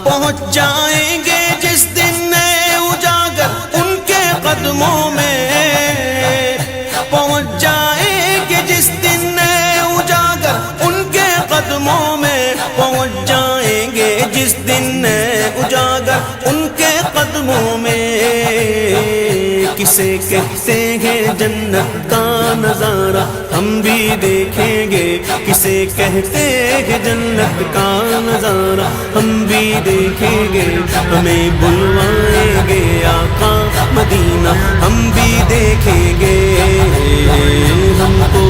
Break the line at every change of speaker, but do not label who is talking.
पहुँच जाएंगे जिस दिन नए उजागर उनके कदमों में, पहुँच जाएंगे जिस दिन नए उजागर उनके कदमों में, पहुँच जाएंगे जिस दिन नए उजागर उनके कदमों में। किसे कहते हैं जन्नत का नजारा हम भी देखेंगे, किसे कहते हैं जन्नत का नजारा हम भी देखेंगे। हमें बुलवाएंगे आका मदीना हम भी देखेंगे, हमको